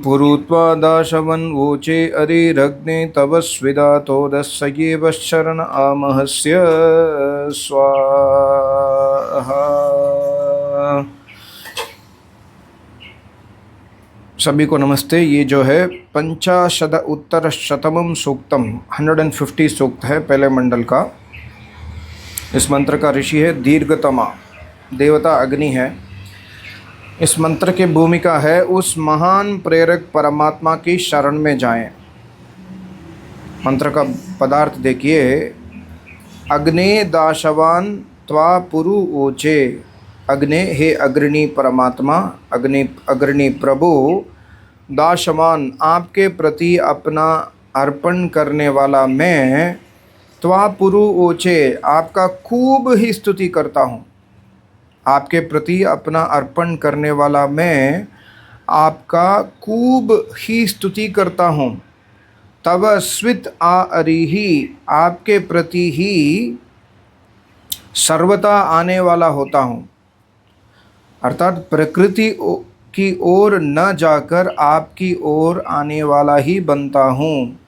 पुरुत्वा दाशवन् वोचे अरिरग्ने तव स्विदातोदस्येव शरण आमहस्य स्वाहा। सभी को नमस्ते। ये जो है पंचाशद उत्तर शतमम सूक्तम 150 सूक्त है पहले मंडल का। इस मंत्र का ऋषि है दीर्घतमा, देवता अग्नि है। इस मंत्र की भूमिका है उस महान प्रेरक परमात्मा की शरण में जाएं। मंत्र का पदार्थ देखिए, अग्ने दाशवान त्वा पुरु ओचे। अग्ने, हे अग्रणी परमात्मा, अग्रणी प्रभु, दाशवान, आपके प्रति अपना अर्पण करने वाला मैं, त्वा पुरु ओचे, आपका खूब ही स्तुति करता हूँ। आपके प्रति अपना अर्पण करने वाला मैं आपका खूब ही स्तुति करता हूँ। तव स्वित आ अरिही, आपके प्रति ही सर्वथा आने वाला होता हूँ। अर्थात प्रकृति की ओर न जाकर आपकी ओर आने वाला ही बनता हूँ।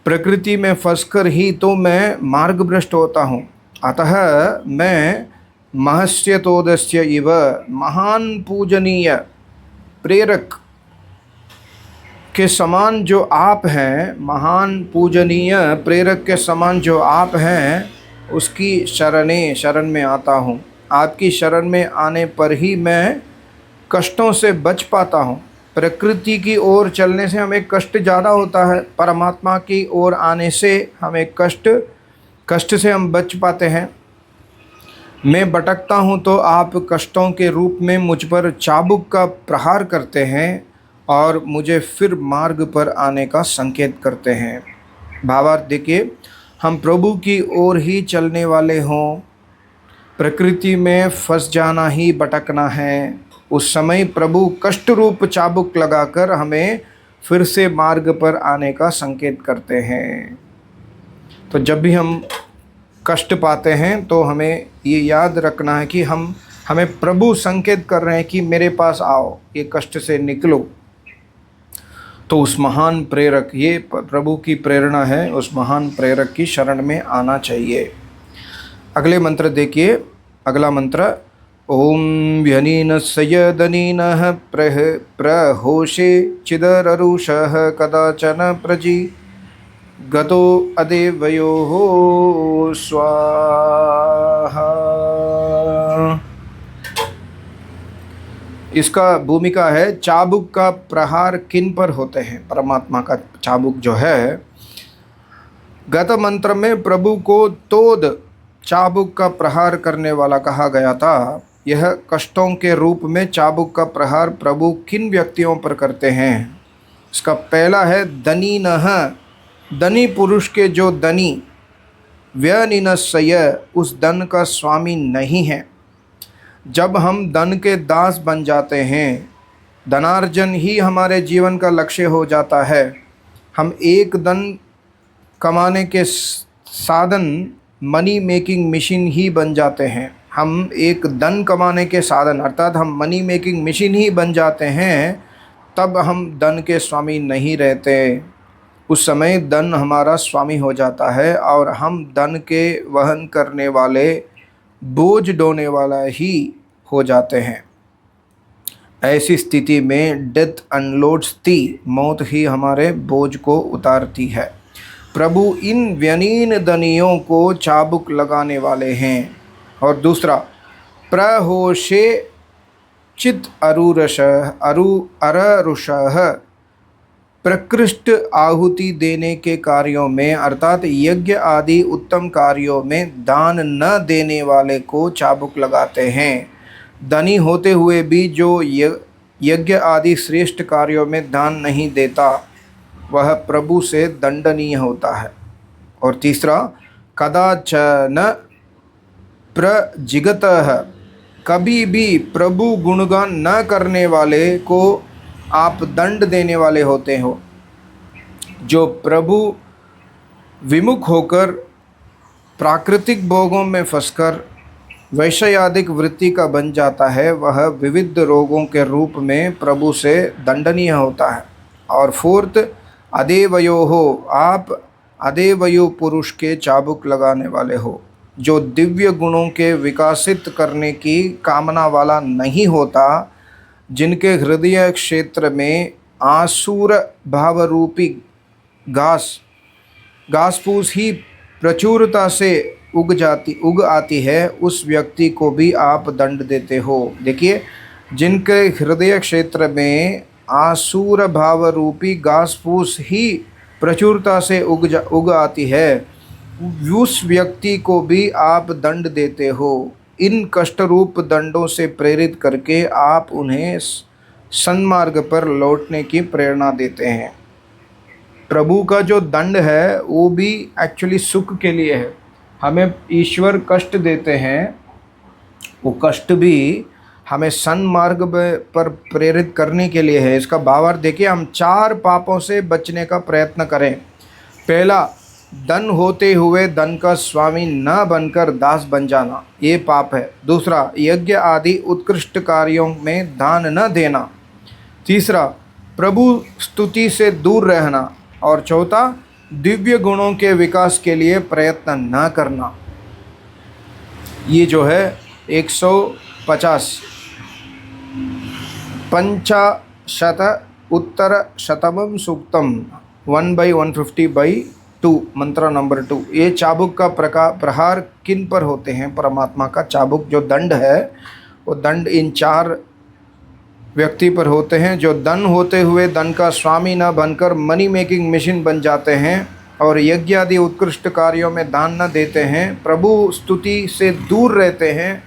प्रकृति में फंसकर ही तो मैं मार्गभ्रष्ट होता हूँ। अतः मैं महस्यतोदस्य इव, महान पूजनीय प्रेरक के समान जो आप हैं, महान पूजनीय प्रेरक के समान जो आप हैं, उसकी शरण में आता हूँ। आपकी शरण में आने पर ही मैं कष्टों से बच पाता हूँ। प्रकृति की ओर चलने से हमें कष्ट ज़्यादा होता है, परमात्मा की ओर आने से हमें कष्ट से हम बच पाते हैं। मैं भटकता हूँ तो आप कष्टों के रूप में मुझ पर चाबुक का प्रहार करते हैं और मुझे फिर मार्ग पर आने का संकेत करते हैं। भावार्थ देखिए, हम प्रभु की ओर ही चलने वाले हों, प्रकृति में फंस जाना ही भटकना है, उस समय प्रभु कष्ट रूप चाबुक लगाकर हमें फिर से मार्ग पर आने का संकेत करते हैं। तो जब भी हम कष्ट पाते हैं तो हमें ये याद रखना है कि हमें प्रभु संकेत कर रहे हैं कि मेरे पास आओ, ये कष्ट से निकलो। तो उस महान प्रेरक, ये प्रभु की प्रेरणा है, उस महान प्रेरक की शरण में आना चाहिए। अगले मंत्र देखिए। अगला मंत्र, ओम व्यनीनस्य दनीनः प्रहोषे चिदररुषः कदाचन प्रजी गतो अदेवयोः स्वाहा। इसका भूमिका है चाबुक का प्रहार किन पर होते हैं। परमात्मा का चाबुक जो है, गत मंत्र में प्रभु को तोद चाबुक का प्रहार करने वाला कहा गया था। यह कष्टों के रूप में चाबुक का प्रहार प्रभु किन व्यक्तियों पर करते हैं। इसका पहला है दनीनः, धनी पुरुष के जो धनी, व्यनिनस्य, उस धन का स्वामी नहीं है। जब हम धन के दास बन जाते हैं, धनार्जन ही हमारे जीवन का लक्ष्य हो जाता है, हम एक धन कमाने के साधन, मनी मेकिंग मशीन ही बन जाते हैं। हम एक धन कमाने के साधन अर्थात हम मनी मेकिंग मशीन ही बन जाते हैं, तब हम धन के स्वामी नहीं रहते। उस समय धन हमारा स्वामी हो जाता है और हम धन के वहन करने वाले, बोझ ढोने वाला ही हो जाते हैं। ऐसी स्थिति में डेथ अनलोड्स थी, मौत ही हमारे बोझ को उतारती है। प्रभु इन व्यनीन धनियों को चाबुक लगाने वाले हैं। और दूसरा, प्रहोषे चित अररुषः, प्रकृष्ट आहुति देने के कार्यों में अर्थात यज्ञ आदि उत्तम कार्यों में दान न देने वाले को चाबुक लगाते हैं। धनी होते हुए भी जो यज्ञ आदि श्रेष्ठ कार्यों में दान नहीं देता, वह प्रभु से दंडनीय होता है। और तीसरा, कदाचन प्रजिगतः, कभी भी प्रभु गुणगान न करने वाले को आप दंड देने वाले होते हो। जो प्रभु विमुख होकर प्राकृतिक भोगों में फंसकर वैषयादिक वृत्ति का बन जाता है, वह विविध रोगों के रूप में प्रभु से दंडनीय होता है। और फोर्थ, अदेवयो हो, आप अदेवयो पुरुष के चाबुक लगाने वाले हो, जो दिव्य गुणों के विकासित करने की कामना वाला नहीं होता, जिनके हृदय क्षेत्र में आसुर भाव रूपी घास फूस ही प्रचुरता से उग आती है, उस व्यक्ति को भी आप दंड देते हो। देखिए, जिनके हृदय क्षेत्र में आसुर भाव रूपी घास फूस ही प्रचुरता से उग आती है, उस व्यक्ति को भी आप दंड देते हो। इन कष्टरूप दंडों से प्रेरित करके आप उन्हें सन्मार्ग पर लौटने की प्रेरणा देते हैं। प्रभु का जो दंड है वो भी एक्चुअली सुख के लिए है। हमें ईश्वर कष्ट देते हैं, वो कष्ट भी हमें सन्मार्ग पर प्रेरित करने के लिए है। इसका भावार्थ देखिए, हम 4 पापों से बचने का प्रयत्न करें। पहला, धन होते हुए धन का स्वामी न बनकर दास बन जाना, ये पाप है। दूसरा, यज्ञ आदि उत्कृष्ट कार्यों में दान न देना। तीसरा, प्रभु स्तुति से दूर रहना। और चौथा, दिव्य गुणों के विकास के लिए प्रयत्न न करना। ये जो है 150 पंचाशत उत्तर शतमं सूक्तम 1/150/2 मंत्र नंबर 2। ये चाबुक का प्रहार किन पर होते हैं? परमात्मा का चाबुक जो दंड है, वो दंड इन 4 व्यक्ति पर होते हैं, जो धन होते हुए धन का स्वामी न बनकर मनी मेकिंग मशीन बन जाते हैं, और यज्ञ आदि उत्कृष्ट कार्यों में दान न देते हैं, प्रभु स्तुति से दूर रहते हैं,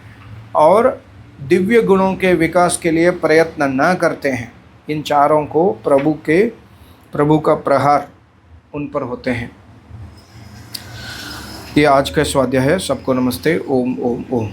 और दिव्य गुणों के विकास के लिए प्रयत्न न करते हैं। इन चारों को प्रभु का प्रहार उन पर होते हैं। ये आज का स्वाध्याय है। सबको नमस्ते। ओम ओम ओम।